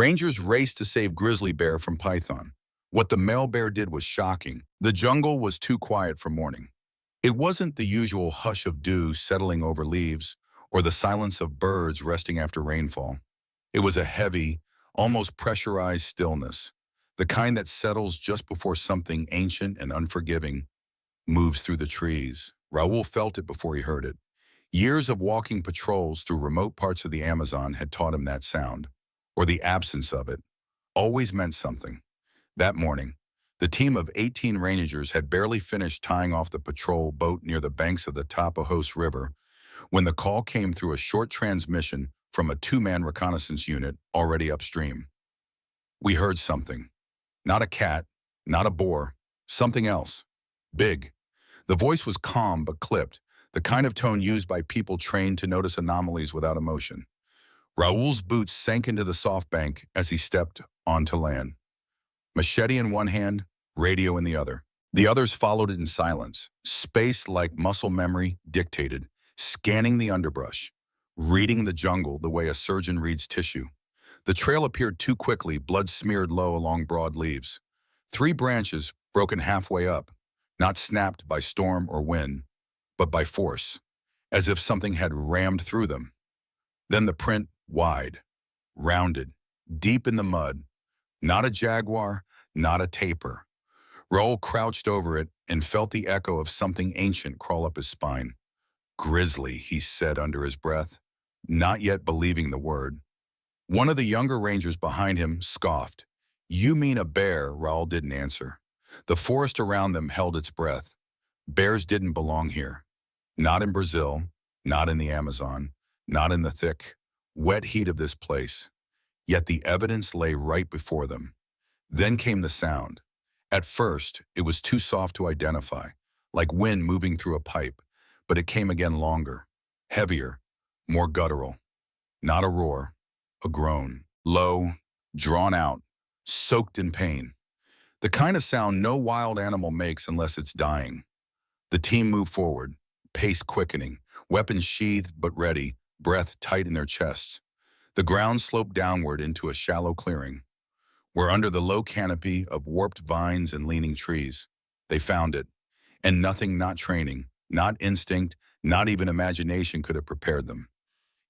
Rangers raced to save Grizzly Bear from Python. What the male bear did was shocking. The jungle was too quiet for mourning. It wasn't the usual hush of dew settling over leaves or the silence of birds resting after rainfall. It was a heavy, almost pressurized stillness, the kind that settles just before something ancient and unforgiving moves through the trees. Raoul felt it before he heard it. Years of walking patrols through remote parts of the Amazon had taught him that sound, or the absence of it, always meant something. That morning, the team of 18 rangers had barely finished tying off the patrol boat near the banks of the Tapajos River when the call came through a short transmission from a two-man reconnaissance unit already upstream. We heard something. Not a cat, not a boar, something else. Big. The voice was calm but clipped, the kind of tone used by people trained to notice anomalies without emotion. Raoul's boots sank into the soft bank as he stepped onto land. Machete in one hand, radio in the other. The others followed it in silence, spaced like muscle memory dictated, scanning the underbrush, reading the jungle the way a surgeon reads tissue. The trail appeared too quickly, blood smeared low along broad leaves. 3 branches broken halfway up, not snapped by storm or wind, but by force, as if something had rammed through them. Then the print, wide, rounded, deep in the mud. Not a jaguar, not a tapir. Raoul crouched over it and felt the echo of something ancient crawl up his spine. Grizzly, he said under his breath, not yet believing the word. One of the younger rangers behind him scoffed. You mean a bear? Raoul didn't answer. The forest around them held its breath. Bears didn't belong here. Not in Brazil, not in the Amazon, not in the thick, wet heat of this place. Yet the evidence lay right before them. Then came the sound. At first, it was too soft to identify, like wind moving through a pipe, but it came again longer, heavier, more guttural. Not a roar, a groan, low, drawn out, soaked in pain. The kind of sound no wild animal makes unless it's dying. The team moved forward, pace quickening, weapons sheathed but ready, breath tight in their chests. The ground sloped downward into a shallow clearing, where under the low canopy of warped vines and leaning trees, they found it, and nothing not training, not instinct, not even imagination could have prepared them.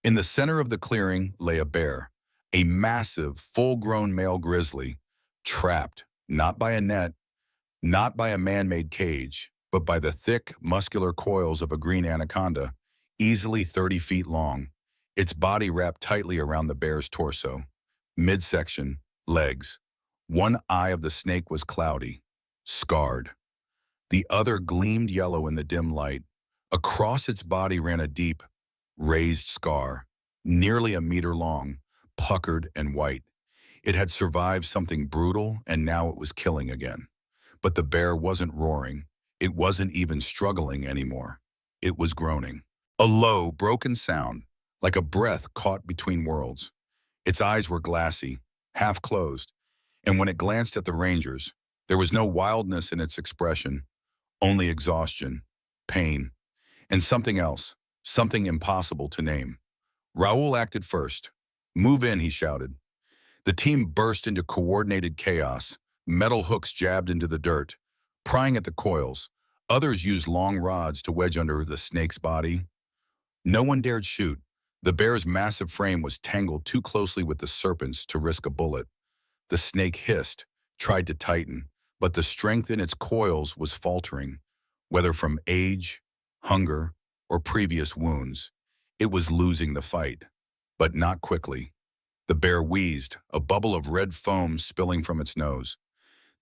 In the center of the clearing lay a bear, a massive, full-grown male grizzly, trapped, not by a net, not by a man-made cage, but by the thick, muscular coils of a green anaconda, easily 30 feet long, its body wrapped tightly around the bear's torso. Midsection, legs. One eye of the snake was cloudy, scarred. The other gleamed yellow in the dim light. Across its body ran a deep, raised scar, nearly a meter long, puckered and white. It had survived something brutal, and now it was killing again. But the bear wasn't roaring. It wasn't even struggling anymore. It was groaning. A low, broken sound, like a breath caught between worlds. Its eyes were glassy, half closed, and when it glanced at the rangers, there was no wildness in its expression, only exhaustion, pain, and something else, something impossible to name. Raoul acted first. Move in, he shouted. The team burst into coordinated chaos, metal hooks jabbed into the dirt, prying at the coils. Others used long rods to wedge under the snake's body. No one dared shoot. The bear's massive frame was tangled too closely with the serpent's to risk a bullet. The snake hissed, tried to tighten, but the strength in its coils was faltering, whether from age, hunger, or previous wounds. It was losing the fight, but not quickly. The bear wheezed, a bubble of red foam spilling from its nose.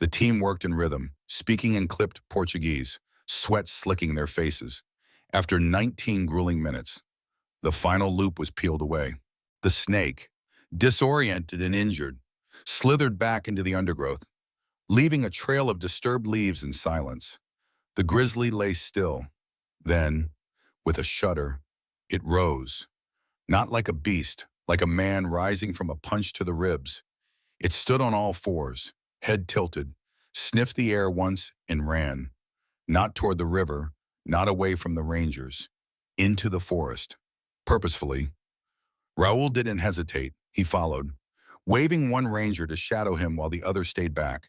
The team worked in rhythm, speaking in clipped Portuguese, sweat slicking their faces. After 19 grueling minutes, the final loop was peeled away. The snake, disoriented and injured, slithered back into the undergrowth, leaving a trail of disturbed leaves and silence. The grizzly lay still. Then, with a shudder, it rose. Not like a beast, like a man rising from a punch to the ribs. It stood on all fours, head tilted, sniffed the air once and ran. Not toward the river, not away from the rangers, into the forest. Purposefully. Raoul didn't hesitate. He followed. waving one ranger to shadow him while the other stayed back.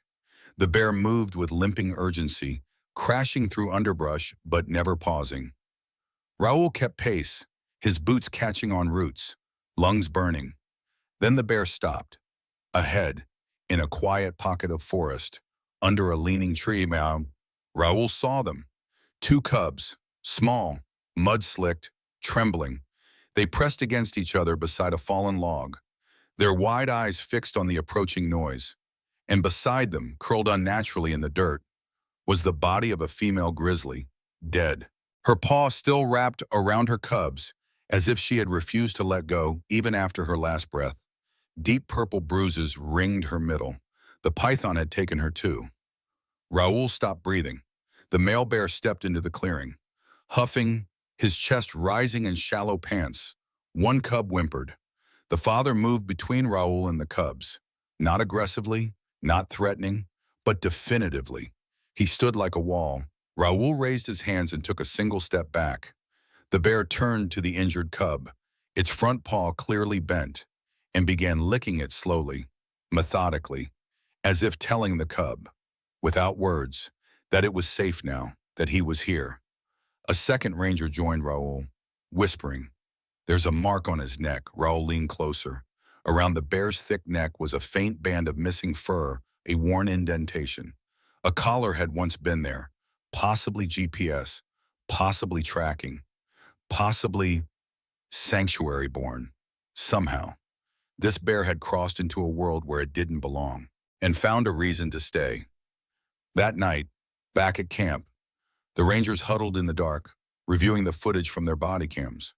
The bear moved with limping urgency, crashing through underbrush but never pausing. Raoul kept pace, his boots catching on roots, lungs burning. Then the bear stopped. Ahead, in a quiet pocket of forest, under a leaning tree mound, Raoul saw them. Two cubs, small, mud-slicked, trembling. They pressed against each other beside a fallen log, their wide eyes fixed on the approaching noise. And beside them, curled unnaturally in the dirt, was the body of a female grizzly, dead. Her paw still wrapped around her cubs, as if she had refused to let go even after her last breath. Deep purple bruises ringed her middle. The python had taken her too. Raoul stopped breathing. The male bear stepped into the clearing. Huffing, his chest rising in shallow pants, one cub whimpered. The father moved between Raoul and the cubs, not aggressively, not threatening, but definitively. He stood like a wall. Raoul raised his hands and took a single step back. The bear turned to the injured cub, its front paw clearly bent, and began licking it slowly, methodically, as if telling the cub, without words, that it was safe now, that he was here. A second ranger joined Raoul, whispering. "There's a mark on his neck." Raoul leaned closer. Around the bear's thick neck was a faint band of missing fur, a worn indentation. A collar had once been there, possibly GPS, possibly tracking, possibly sanctuary-born. Somehow, this bear had crossed into a world where it didn't belong, and found a reason to stay. That night, back at camp, the rangers huddled in the dark, reviewing the footage from their body cams.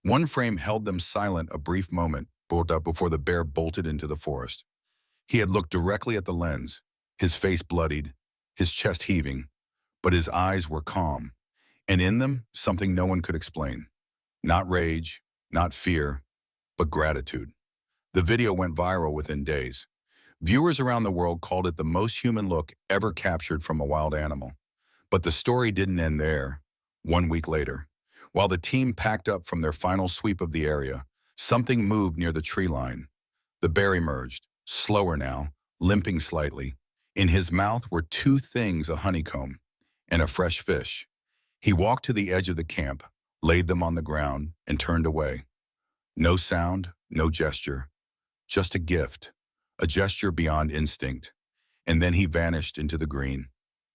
One frame held them silent a brief moment before the bear bolted into the forest. He had looked directly at the lens, his face bloodied, his chest heaving, but his eyes were calm, and in them something no one could explain. Not rage, not fear, but gratitude. The video went viral within days. Viewers around the world called it the most human look ever captured from a wild animal. But the story didn't end there. 1 week later, while the team packed up from their final sweep of the area, something moved near the tree line. The bear emerged, slower now, limping slightly. In his mouth were two things: a honeycomb and a fresh fish. He walked to the edge of the camp, laid them on the ground, and turned away. No sound, no gesture, just a gesture beyond instinct. And then he vanished into the green.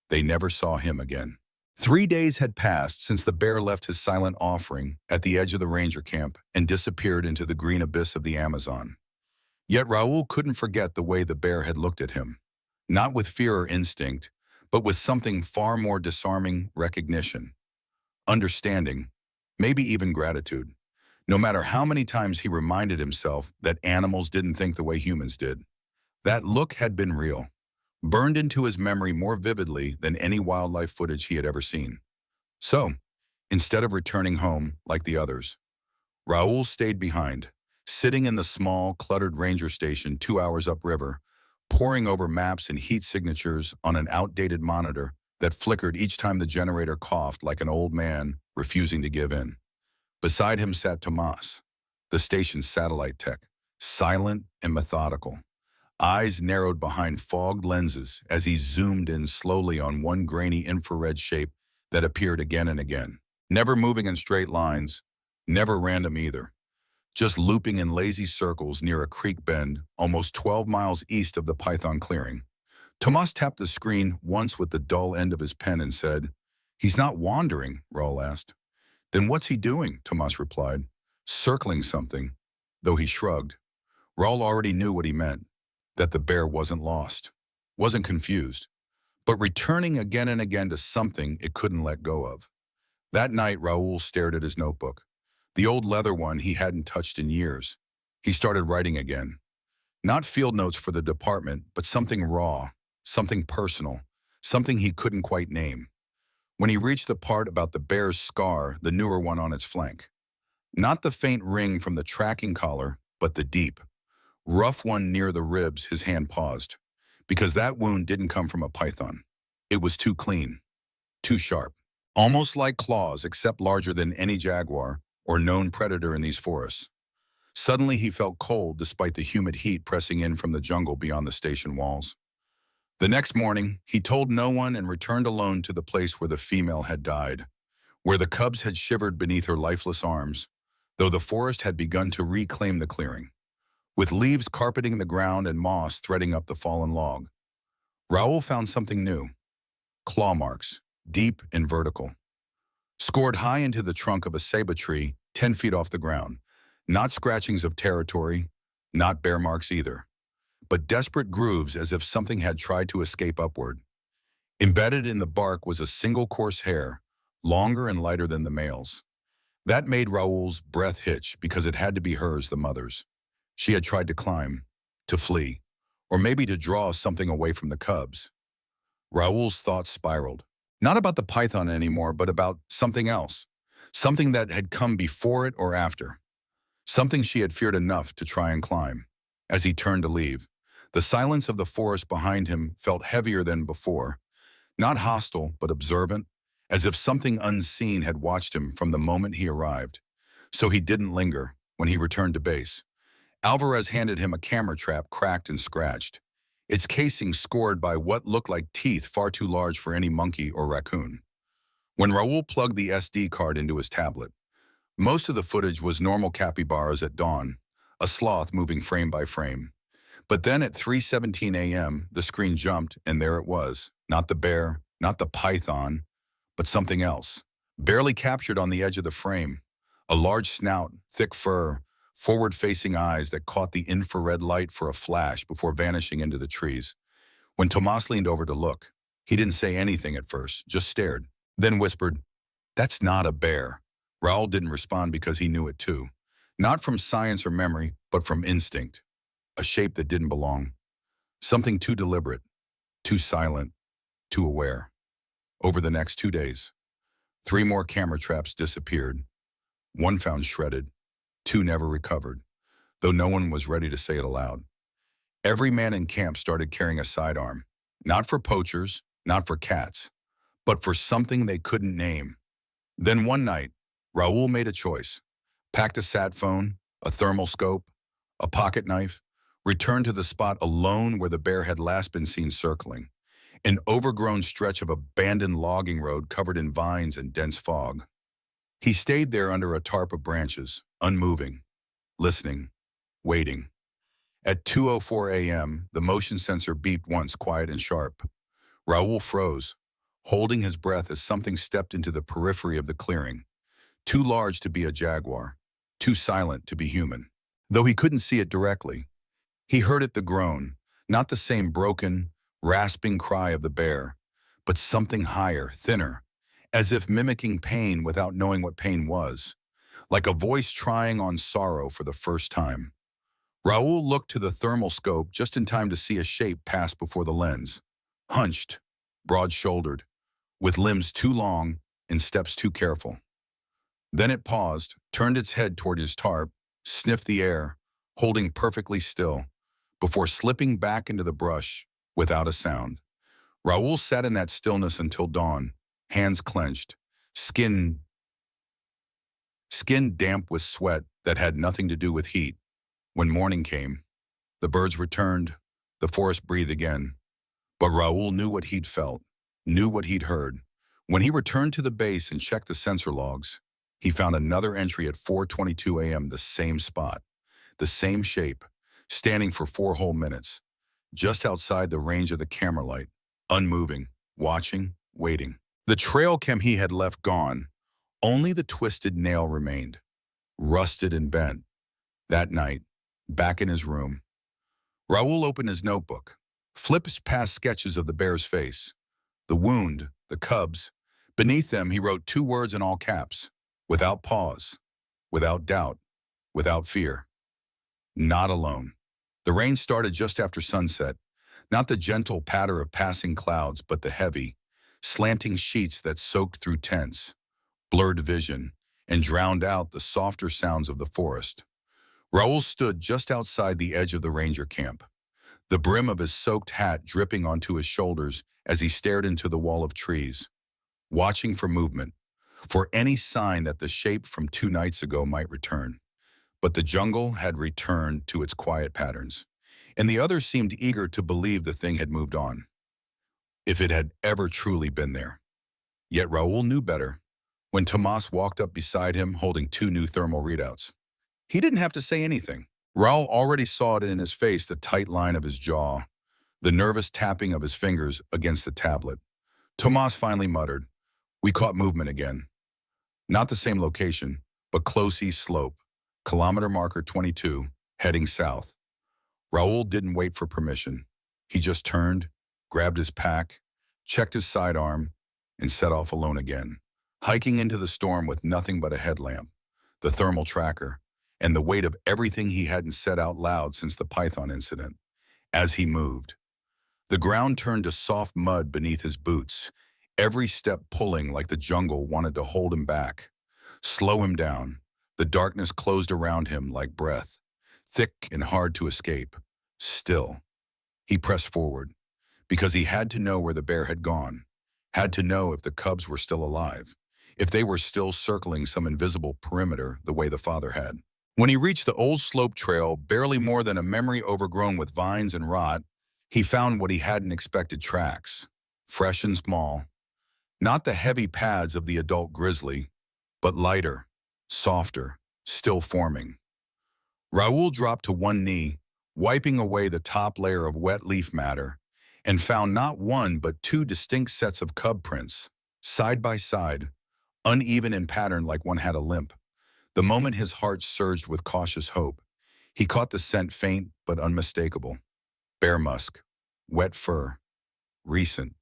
They never saw him again. 3 days had passed since the bear left his silent offering at the edge of the ranger camp and disappeared into the green abyss of the Amazon. Yet Raoul couldn't forget the way the bear had looked at him. Not with fear or instinct, but with something far more disarming: recognition, understanding, maybe even gratitude. No matter how many times he reminded himself that animals didn't think the way humans did. That look had been real, burned into his memory more vividly than any wildlife footage he had ever seen. So, instead of returning home like the others, Raoul stayed behind, sitting in the small, cluttered ranger station 2 hours upriver, poring over maps and heat signatures on an outdated monitor that flickered each time the generator coughed like an old man refusing to give in. Beside him sat Tomas, the station's satellite tech, silent and methodical, eyes narrowed behind fogged lenses as he zoomed in slowly on one grainy infrared shape that appeared again and again, never moving in straight lines, never random either, just looping in lazy circles near a creek bend almost 12 miles east of the Python clearing. Tomas tapped the screen once with the dull end of his pen and said, "He's not wandering," Raoul asked. "Then what's he doing?" Tomas replied. "Circling something," though he shrugged. Raoul already knew what he meant, that the bear wasn't lost, wasn't confused, but returning again and again to something it couldn't let go of. That night, Raoul stared at his notebook, the old leather one he hadn't touched in years. He started writing again. Not field notes for the department, but something raw, something personal, something he couldn't quite name. When he reached the part about the bear's scar, the newer one on its flank. Not the faint ring from the tracking collar, but the deep, rough one near the ribs. His hand paused, because that wound didn't come from a python. It was too clean, too sharp, almost like claws except larger than any jaguar or known predator in these forests. Suddenly he felt cold despite the humid heat pressing in from the jungle beyond the station walls. The next morning, he told no one and returned alone to the place where the female had died, where the cubs had shivered beneath her lifeless arms, though the forest had begun to reclaim the clearing, with leaves carpeting the ground and moss threading up the fallen log. Raoul found something new: claw marks, deep and vertical, scored high into the trunk of a ceiba tree 10 feet off the ground. Not scratchings of territory, not bear marks either, but desperate grooves as if something had tried to escape upward. Embedded in the bark was a single coarse hair, longer and lighter than the male's. That made Raoul's breath hitch because it had to be hers, the mother's. She had tried to climb, to flee, or maybe to draw something away from the cubs. Raoul's thoughts spiraled. Not about the python anymore, but about something else. Something that had come before it or after. Something she had feared enough to try and climb. As he turned to leave, the silence of the forest behind him felt heavier than before. Not hostile, but observant, as if something unseen had watched him from the moment he arrived. So he didn't linger. When he returned to base, Alvarez handed him a camera trap cracked and scratched, its casing scored by what looked like teeth far too large for any monkey or raccoon. When Raoul plugged the SD card into his tablet, most of the footage was normal capybaras at dawn, a sloth moving frame by frame. But then at 3:17 a.m., the screen jumped, and there it was. Not the bear, not the python, but something else. Barely captured on the edge of the frame. A large snout, thick fur, forward-facing eyes that caught the infrared light for a flash before vanishing into the trees. When Tomas leaned over to look, he didn't say anything at first, just stared, then whispered, "That's not a bear." Raoul didn't respond because he knew it too. Not from science or memory, but from instinct. A shape that didn't belong. Something too deliberate, too silent, too aware. Over the next 2 days, 3 more camera traps disappeared. 1 found shredded, 2 never recovered, though no one was ready to say it aloud. Every man in camp started carrying a sidearm, not for poachers, not for cats, but for something they couldn't name. Then one night, Raoul made a choice, packed a sat phone, a thermal scope, a pocket knife, returned to the spot alone where the bear had last been seen circling, an overgrown stretch of abandoned logging road covered in vines and dense fog. He stayed there under a tarp of branches, unmoving, listening, waiting. At 2:04 a.m., the motion sensor beeped once, quiet and sharp. Raoul froze, holding his breath as something stepped into the periphery of the clearing. Too large to be a jaguar, too silent to be human. Though he couldn't see it directly, he heard it, the groan, not the same broken, rasping cry of the bear, but something higher, thinner, as if mimicking pain without knowing what pain was, like a voice trying on sorrow for the first time. Raoul looked to the thermal scope just in time to see a shape pass before the lens, hunched, broad-shouldered, with limbs too long and steps too careful. Then it paused, turned its head toward his tarp, sniffed the air, holding perfectly still, before slipping back into the brush without a sound. Raoul sat in that stillness until dawn, hands clenched, skin damp with sweat that had nothing to do with heat. When morning came, the birds returned, the forest breathed again. But Raoul knew what he'd felt, knew what he'd heard. When he returned to the base and checked the sensor logs, he found another entry at 4:22 a.m., the same spot, the same shape, standing for 4 whole minutes, just outside the range of the camera light, unmoving, watching, waiting. The trail cam he had left gone, only the twisted nail remained, rusted and bent. That night, back in his room, Raoul opened his notebook, flipped past sketches of the bear's face, the wound, the cubs. Beneath them, he wrote 2 words in all caps, without pause, without doubt, without fear. Not alone. The rain started just after sunset, not the gentle patter of passing clouds, but the heavy, slanting sheets that soaked through tents, blurred vision, and drowned out the softer sounds of the forest. Raoul stood just outside the edge of the ranger camp, the brim of his soaked hat dripping onto his shoulders as he stared into the wall of trees, watching for movement, for any sign that the shape from 2 nights ago might return. But the jungle had returned to its quiet patterns, and the others seemed eager to believe the thing had moved on, if it had ever truly been there. Yet Raoul knew better. When Tomas walked up beside him holding two new thermal readouts, he didn't have to say anything. Raoul already saw it in his face, the tight line of his jaw, the nervous tapping of his fingers against the tablet. Tomas finally muttered, "We caught movement again." Not the same location, but close east slope, kilometer marker 22, heading south. Raoul didn't wait for permission. He just turned, grabbed his pack, checked his sidearm, and set off alone again, hiking into the storm with nothing but a headlamp, the thermal tracker, and the weight of everything he hadn't said out loud since the python incident. As he moved, the ground turned to soft mud beneath his boots, every step pulling like the jungle wanted to hold him back, slow him down. The darkness closed around him like breath, thick and hard to escape. Still, he pressed forward, because he had to know where the bear had gone, had to know if the cubs were still alive, if they were still circling some invisible perimeter the way the father had. When he reached the old slope trail, barely more than a memory overgrown with vines and rot, he found what he hadn't expected: tracks, fresh and small. Not the heavy pads of the adult grizzly, but lighter, softer, still forming. Raoul dropped to one knee, wiping away the top layer of wet leaf matter, and found not one but two distinct sets of cub prints, side by side, uneven in pattern like one had a limp. The moment his heart surged with cautious hope, he caught the scent, faint but unmistakable. Bear musk, wet fur, recent.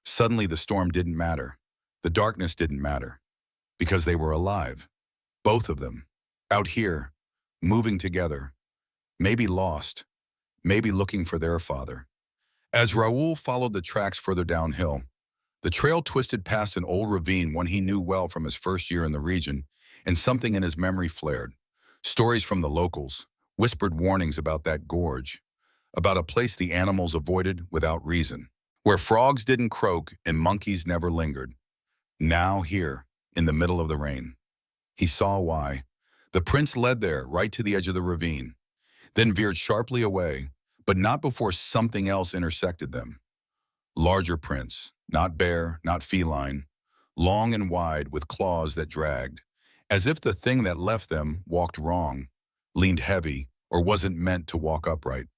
Suddenly the storm didn't matter. The darkness didn't matter. Because they were alive. Both of them. Out here, moving together. Maybe lost. Maybe looking for their father. As Raoul followed the tracks further downhill, the trail twisted past an old ravine, one he knew well from his first year in the region, and something in his memory flared. Stories from the locals, whispered warnings about that gorge, about a place the animals avoided without reason, where frogs didn't croak and monkeys never lingered. Now here, in the middle of the rain. He saw why. The prints led there, right to the edge of the ravine, then veered sharply away, but not before something else intersected them. Larger prints, not bear, not feline, long and wide with claws that dragged, as if the thing that left them walked wrong, leaned heavy, or wasn't meant to walk upright.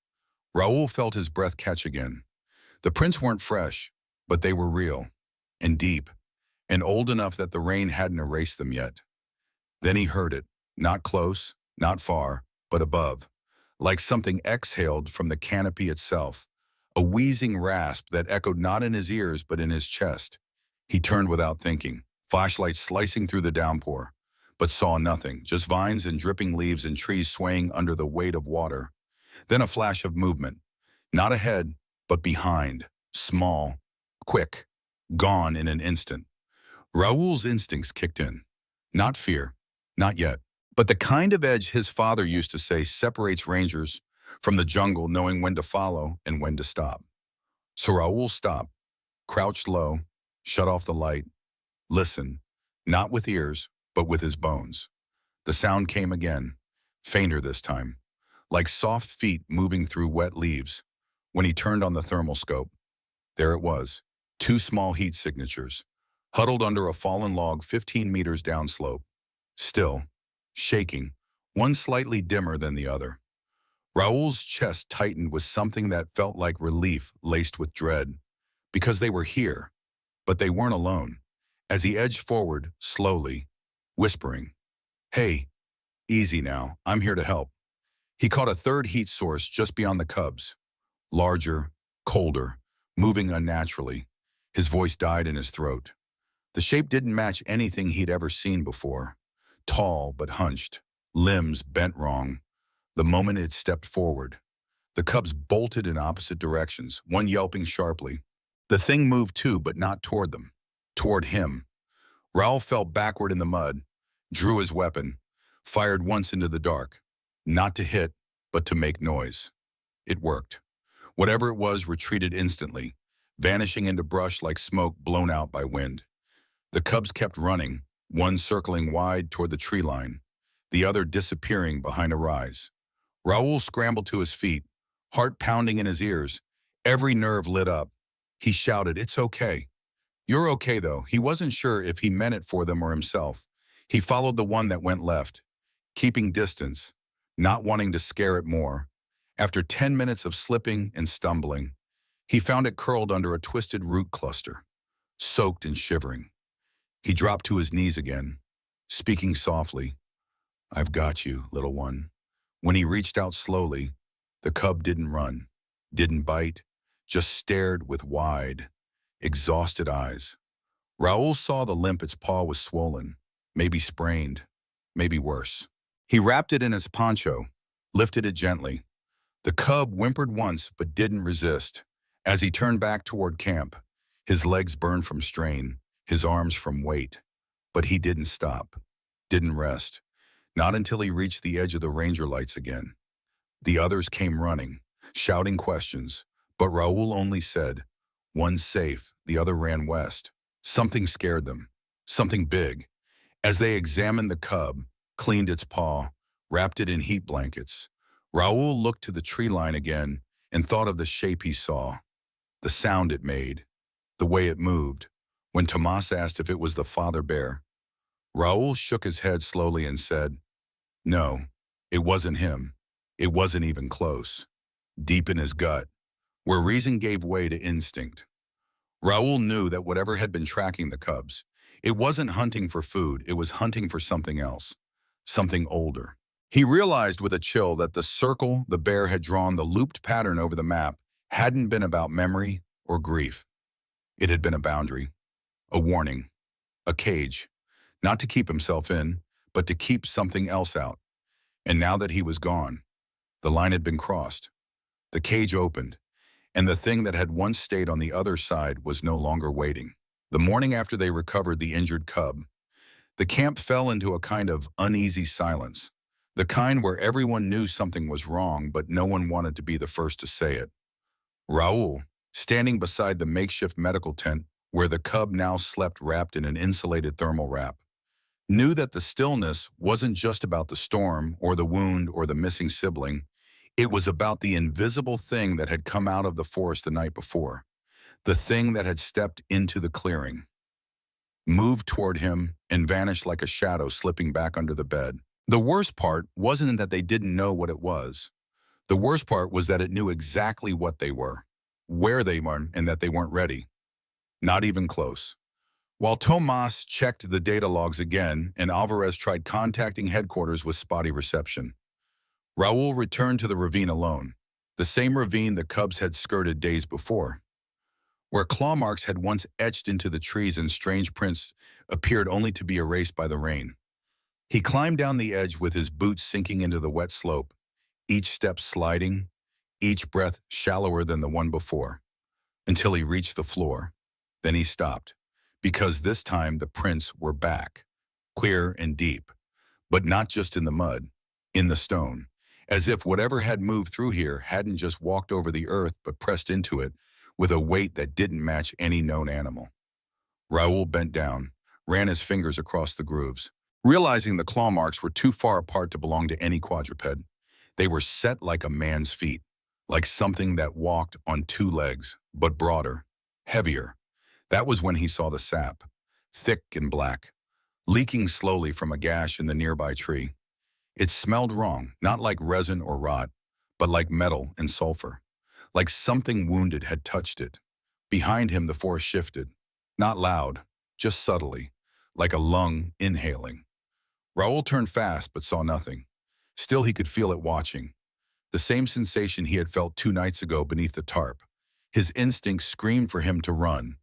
Raoul felt his breath catch again. The prints weren't fresh, but they were real, and deep, and old enough that the rain hadn't erased them yet. Then he heard it, not close, not far, but above, like something exhaled from the canopy itself, a wheezing rasp that echoed not in his ears but in his chest. He turned without thinking, flashlight slicing through the downpour, but saw nothing, just vines and dripping leaves and trees swaying under the weight of water. Then a flash of movement, not ahead, but behind, small, quick, gone in an instant. Raoul's instincts kicked in. Not fear, not yet, but the kind of edge his father used to say separates rangers from the jungle, knowing when to follow and when to stop. So Raoul stopped, crouched low, shut off the light, listened, not with ears, but with his bones. The sound came again, fainter this time, like soft feet moving through wet leaves. When he turned on the thermal scope, there it was, two small heat signatures, huddled under a fallen log 15 meters downslope. Still, shaking, one slightly dimmer than the other. Raoul's chest tightened with something that felt like relief laced with dread, because they were here, but they weren't alone. As he edged forward, slowly, whispering, "Hey, easy now, I'm here to help." He caught a third heat source just beyond the cubs, larger, colder, moving unnaturally. His voice died in his throat. The shape didn't match anything he'd ever seen before. Tall but hunched, limbs bent wrong. The moment it stepped forward, the cubs bolted in opposite directions, one yelping sharply. The thing moved too, but not toward them, toward him. Raoul fell backward in the mud, drew his weapon, fired once into the dark, not to hit, but to make noise. It worked. Whatever it was retreated instantly, vanishing into brush like smoke blown out by wind. The cubs kept running, one circling wide toward the tree line, the other disappearing behind a rise. Raoul scrambled to his feet, heart pounding in his ears. Every nerve lit up. He shouted, "It's okay." "You're okay, though." He wasn't sure if he meant it for them or himself. He followed the one that went left, keeping distance, not wanting to scare it more. After 10 minutes of slipping and stumbling, he found it curled under a twisted root cluster, soaked and shivering. He dropped to his knees again, speaking softly, "I've got you, little one." When he reached out slowly, the cub didn't run, didn't bite, just stared with wide, exhausted eyes. Raoul saw the limp its paw was swollen, maybe sprained, maybe worse. He wrapped it in his poncho, lifted it gently. The cub whimpered once but didn't resist. As he turned back toward camp, his legs burned from strain, his arms from weight. But he didn't stop, didn't rest, not until he reached the edge of the ranger lights again. The others came running, shouting questions, but Raoul only said, "One's safe," the other ran west. Something scared them, something big. As they examined the cub, cleaned its paw, wrapped it in heat blankets, Raoul looked to the tree line again and thought of the shape he saw, the sound it made, the way it moved. When Tomas asked if it was the father bear, Raoul shook his head slowly and said, "No, it wasn't him. It wasn't even close." Deep in his gut, where reason gave way to instinct, Raoul knew that whatever had been tracking the cubs, it wasn't hunting for food, it was hunting for something else, something older. He realized with a chill that the circle the bear had drawn, the looped pattern over the map, hadn't been about memory or grief. It had been a boundary, a warning, a cage, not to keep himself in, but to keep something else out. And now that he was gone, the line had been crossed. The cage opened, and the thing that had once stayed on the other side was no longer waiting. The morning after they recovered the injured cub, the camp fell into a kind of uneasy silence, the kind where everyone knew something was wrong, but no one wanted to be the first to say it. Raoul, standing beside the makeshift medical tent where the cub now slept wrapped in an insulated thermal wrap, knew that the stillness wasn't just about the storm or the wound or the missing sibling. It was about the invisible thing that had come out of the forest the night before, the thing that had stepped into the clearing, moved toward him, and vanished like a shadow slipping back under the bed. The worst part wasn't that they didn't know what it was. The worst part was that it knew exactly what they were, where they were, and that they weren't ready. Not even close. While Tomas checked the data logs again and Alvarez tried contacting headquarters with spotty reception, Raoul returned to the ravine alone, the same ravine the cubs had skirted days before, where claw marks had once etched into the trees and strange prints appeared only to be erased by the rain. He climbed down the edge with his boots sinking into the wet slope, each step sliding, each breath shallower than the one before, until he reached the floor. Then he stopped, because this time the prints were back, clear and deep, but not just in the mud, in the stone, as if whatever had moved through here hadn't just walked over the earth but pressed into it with a weight that didn't match any known animal. Raoul bent down, ran his fingers across the grooves, realizing the claw marks were too far apart to belong to any quadruped. They were set like a man's feet, like something that walked on two legs, but broader, heavier. That was when he saw the sap, thick and black, leaking slowly from a gash in the nearby tree. It smelled wrong, not like resin or rot, but like metal and sulfur, like something wounded had touched it. Behind him the force shifted, not loud, just subtly, like a lung inhaling. Raoul turned fast but saw nothing. Still he could feel it watching, the same sensation he had felt 2 nights ago beneath the tarp. His instinct screamed for him to run,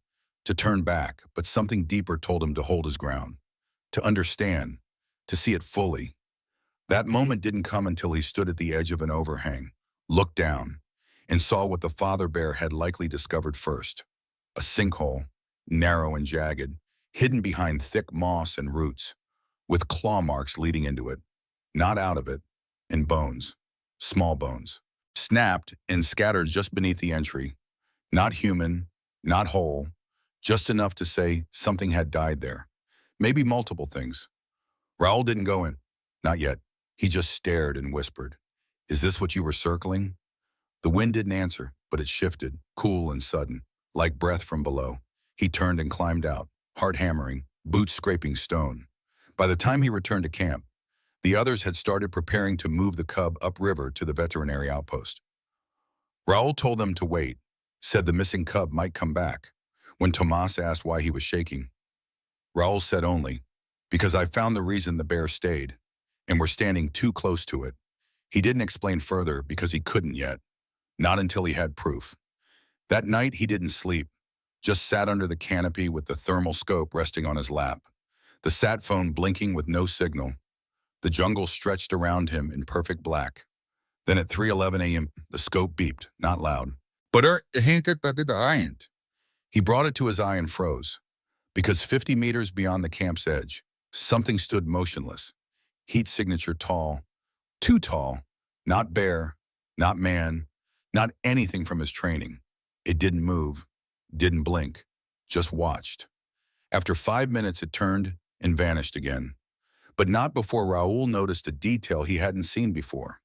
to turn back, but something deeper told him to hold his ground, to understand, to see it fully. That moment didn't come until he stood at the edge of an overhang, looked down, and saw what the father bear had likely discovered first. A sinkhole, narrow and jagged, hidden behind thick moss and roots, with claw marks leading into it, not out of it, and bones, small bones, snapped and scattered just beneath the entry. Not human, not whole, just enough to say something had died there. Maybe multiple things. Raoul didn't go in. Not yet. He just stared and whispered, "Is this what you were circling?" The wind didn't answer, but it shifted, cool and sudden, like breath from below. He turned and climbed out, heart hammering, boots scraping stone. By the time he returned to camp, the others had started preparing to move the cub upriver to the veterinary outpost. Raoul told them to wait, said the missing cub might come back. When Tomas asked why he was shaking, Raoul said only, "Because I found the reason the bear stayed, and we're standing too close to it." He didn't explain further because he couldn't yet, not until he had proof. That night he didn't sleep, just sat under the canopy with the thermal scope resting on his lap, the sat phone blinking with no signal. The jungle stretched around him in perfect black. Then at 3:11 a.m., the scope beeped, not loud. But he brought it to his eye and froze, because 50 meters beyond the camp's edge, something stood motionless, heat signature tall, too tall, not bear, not man, not anything from his training. It didn't move, didn't blink, just watched. After 5 minutes, it turned and vanished again. But not before Raoul noticed a detail he hadn't seen before.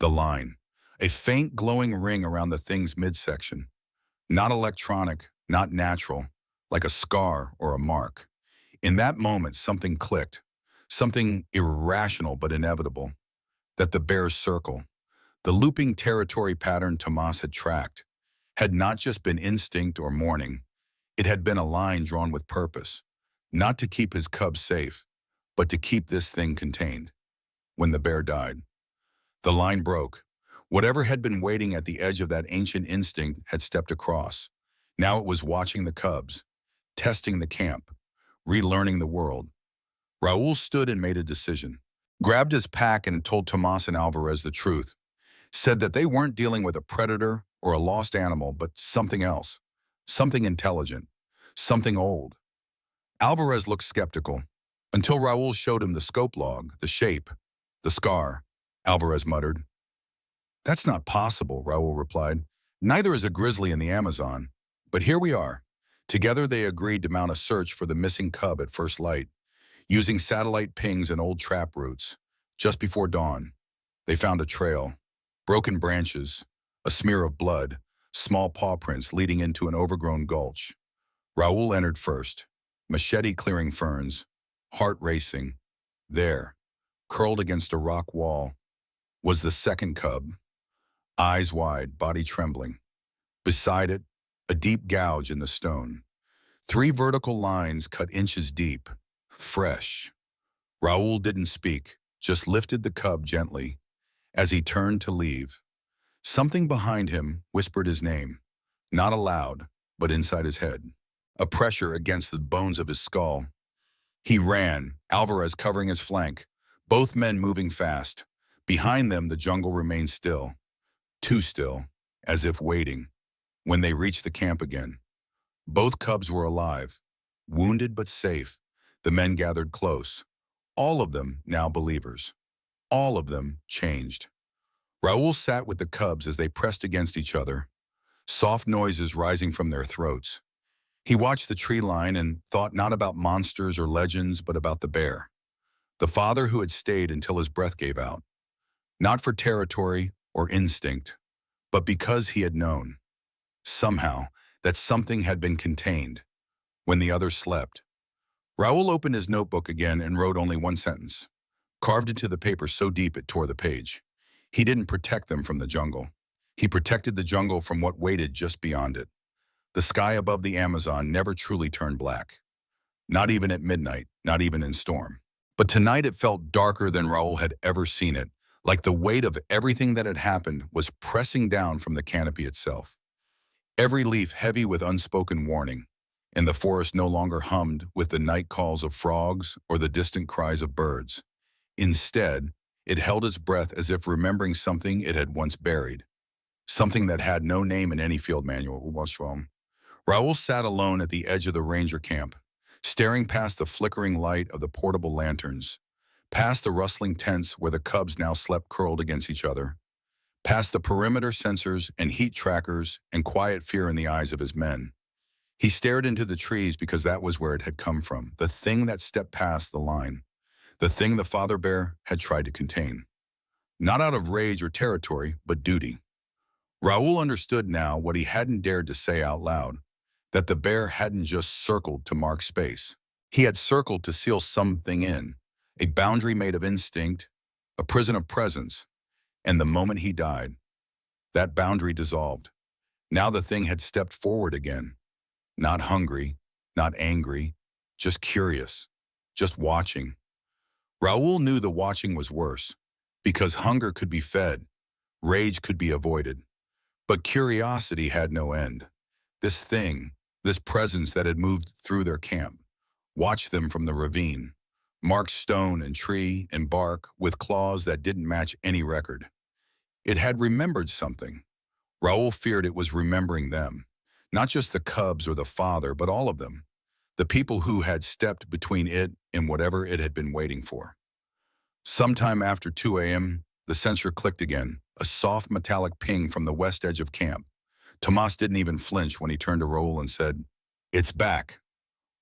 The line, a faint glowing ring around the thing's midsection. Not electronic, not natural, like a scar or a mark. In that moment, something clicked, something irrational but inevitable. That the bear's circle, the looping territory pattern Tomas had tracked, had not just been instinct or mourning. It had been a line drawn with purpose, not to keep his cub safe, but to keep this thing contained. When the bear died, the line broke. Whatever had been waiting at the edge of that ancient instinct had stepped across. Now it was watching the cubs, testing the camp, relearning the world. Raoul stood and made a decision. Grabbed his pack and told Tomas and Alvarez the truth. Said that they weren't dealing with a predator or a lost animal, but something else. Something intelligent. Something old. Alvarez looked skeptical, until Raoul showed him the scope log, the shape, the scar. Alvarez muttered. "That's not possible," Raoul replied. "Neither is a grizzly in the Amazon. But here we are." Together they agreed to mount a search for the missing cub at first light, using satellite pings and old trap routes. Just before dawn, they found a trail, broken branches, a smear of blood, small paw prints leading into an overgrown gulch. Raoul entered first, machete clearing ferns, heart racing. There, curled against a rock wall, was the second cub, eyes wide, body trembling. Beside it, a deep gouge in the stone. 3 vertical lines cut inches deep, fresh. Raoul didn't speak, just lifted the cub gently. As he turned to leave, something behind him whispered his name, not aloud, but inside his head. A pressure against the bones of his skull. He ran, Alvarez covering his flank, both men moving fast. Behind them, the jungle remained still, too still, as if waiting. When they reached the camp again, both cubs were alive, wounded but safe. The men gathered close, all of them now believers. All of them changed. Raoul sat with the cubs as they pressed against each other, soft noises rising from their throats. He watched the tree line and thought not about monsters or legends, but about the bear. The father who had stayed until his breath gave out. Not for territory or instinct, but because he had known, somehow, that something had been contained. When the others slept, Raoul opened his notebook again and wrote only one sentence, carved into the paper so deep it tore the page. He didn't protect them from the jungle. He protected the jungle from what waited just beyond it. The sky above the Amazon never truly turned black. Not even at midnight, not even in storm. But tonight it felt darker than Raoul had ever seen it, like the weight of everything that had happened was pressing down from the canopy itself. Every leaf heavy with unspoken warning, and the forest no longer hummed with the night calls of frogs or the distant cries of birds. Instead, it held its breath as if remembering something it had once buried, something that had no name in any field manual. What's wrong? Raoul sat alone at the edge of the ranger camp, staring past the flickering light of the portable lanterns, past the rustling tents where the cubs now slept curled against each other, past the perimeter sensors and heat trackers and quiet fear in the eyes of his men. He stared into the trees because that was where it had come from, the thing that stepped past the line. the thing the father bear had tried to contain. Not out of rage or territory, but duty. Raoul understood now what he hadn't dared to say out loud, that the bear hadn't just circled to mark space. He had circled to seal something in, a boundary made of instinct, a prison of presence, and the moment he died, that boundary dissolved. Now the thing had stepped forward again, not hungry, not angry, just curious, just watching. Raoul knew the watching was worse, because hunger could be fed, rage could be avoided, but curiosity had no end. This thing, this presence that had moved through their camp, watched them from the ravine, marked stone and tree and bark with claws that didn't match any record. It had remembered something. Raoul feared it was remembering them, not just the cubs or the father, but all of them, the people who had stepped between it and whatever it had been waiting for. Sometime after 2 a.m., the sensor clicked again, a soft metallic ping from the west edge of camp. Tomas didn't even flinch when he turned to Raoul and said, "It's back."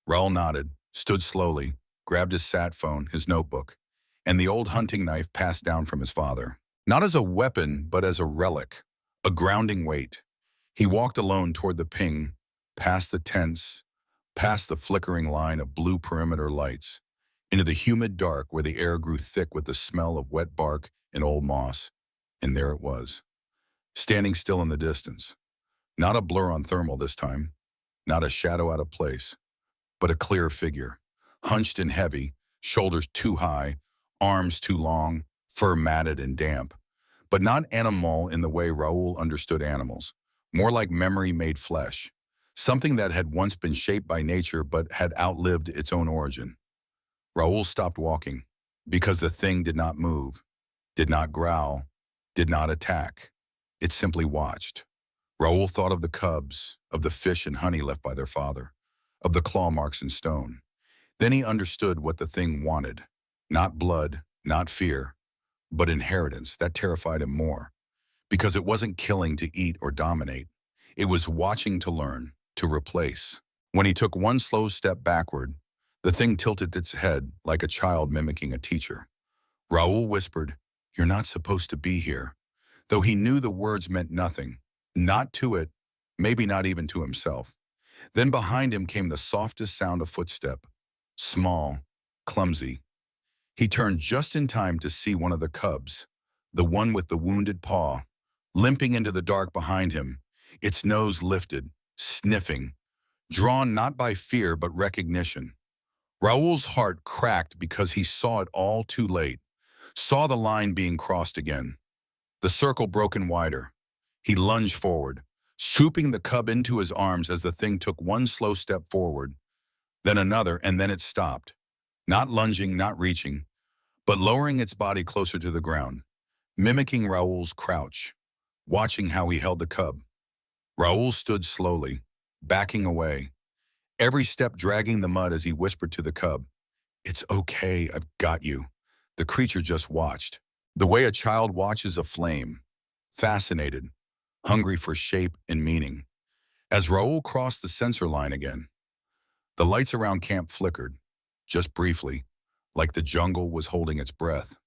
Raoul nodded, stood slowly, grabbed his sat phone, his notebook, and the old hunting knife passed down from his father. Not as a weapon, but as a relic, a grounding weight. He walked alone toward the ping, past the tents, past the flickering line of blue perimeter lights, into the humid dark where the air grew thick with the smell of wet bark and old moss. And there it was, standing still in the distance. Not a blur on thermal this time, not a shadow out of place, but a clear figure, hunched and heavy, shoulders too high, arms too long, fur matted and damp. But not animal in the way Raoul understood animals, more like memory made flesh, something that had once been shaped by nature but had outlived its own origin. Raoul stopped walking, because the thing did not move, did not growl, did not attack. It simply watched. Raoul thought of the cubs, of the fish and honey left by their father, of the claw marks in stone. Then he understood what the thing wanted. Not blood, not fear, but inheritance. That terrified him more, because it wasn't killing to eat or dominate. It was watching to learn, to replace. When he took one slow step backward, the thing tilted its head like a child mimicking a teacher. Raoul whispered, "You're not supposed to be here," though he knew the words meant nothing, not to it, maybe not even to himself. Then behind him came the softest sound of footstep, small, clumsy. He turned just in time to see one of the cubs, the one with the wounded paw, limping into the dark behind him, its nose lifted, sniffing, drawn not by fear but recognition. Raoul's heart cracked because he saw it all too late, saw the line being crossed again, the circle broken wider. He lunged forward, swooping the cub into his arms as the thing took one slow step forward, then another, and then it stopped, not lunging, not reaching, but lowering its body closer to the ground, mimicking Raoul's crouch, watching how he held the cub. Raoul stood slowly, backing away, every step dragging the mud as he whispered to the cub, "It's okay, I've got you." The creature just watched, the way a child watches a flame, fascinated, hungry for shape and meaning. As Raoul crossed the sensor line again, the lights around camp flickered, just briefly, like the jungle was holding its breath.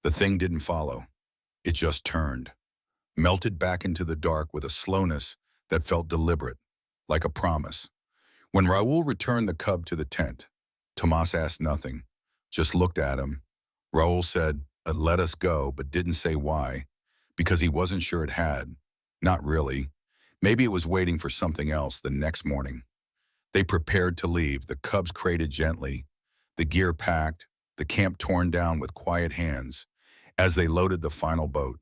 The thing didn't follow. It just turned, melted back into the dark with a slowness that felt deliberate, like a promise. When Raoul returned the cub to the tent, Tomas asked nothing, just looked at him. Raoul said, "Let us go," but didn't say why, because he wasn't sure it had. Not really. Maybe it was waiting for something else the next morning. They prepared to leave, the cubs crated gently, the gear packed, the camp torn down with quiet hands, as they loaded the final boat.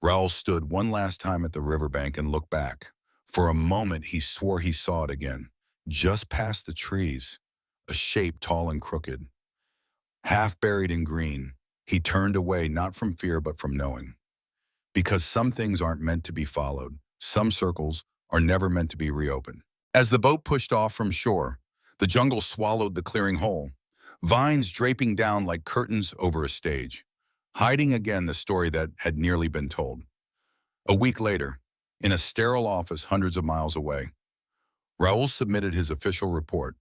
Raoul stood one last time at the riverbank and looked back. For a moment he swore he saw it again, just past the trees, a shape tall and crooked, half buried in green. He turned away, not from fear but from knowing. Because some things aren't meant to be followed, some circles are never meant to be reopened. As the boat pushed off from shore, the jungle swallowed the clearing whole, vines draping down like curtains over a stage, hiding again the story that had nearly been told. A week later, in a sterile office hundreds of miles away, Raoul submitted his official report.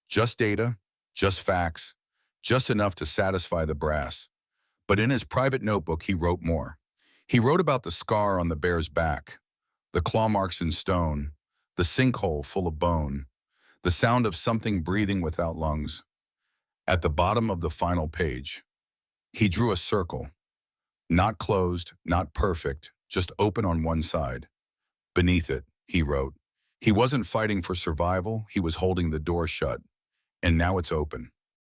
Just data, just facts, just enough to satisfy the brass. But in his private notebook, he wrote more. He wrote about the scar on the bear's back, the claw marks in stone, the sinkhole full of bone, the sound of something breathing without lungs. At the bottom of the final page, he drew a circle, not closed, not perfect, just open on one side. Beneath it, he wrote, he wasn't fighting for survival, he was holding the door shut, and now it's open.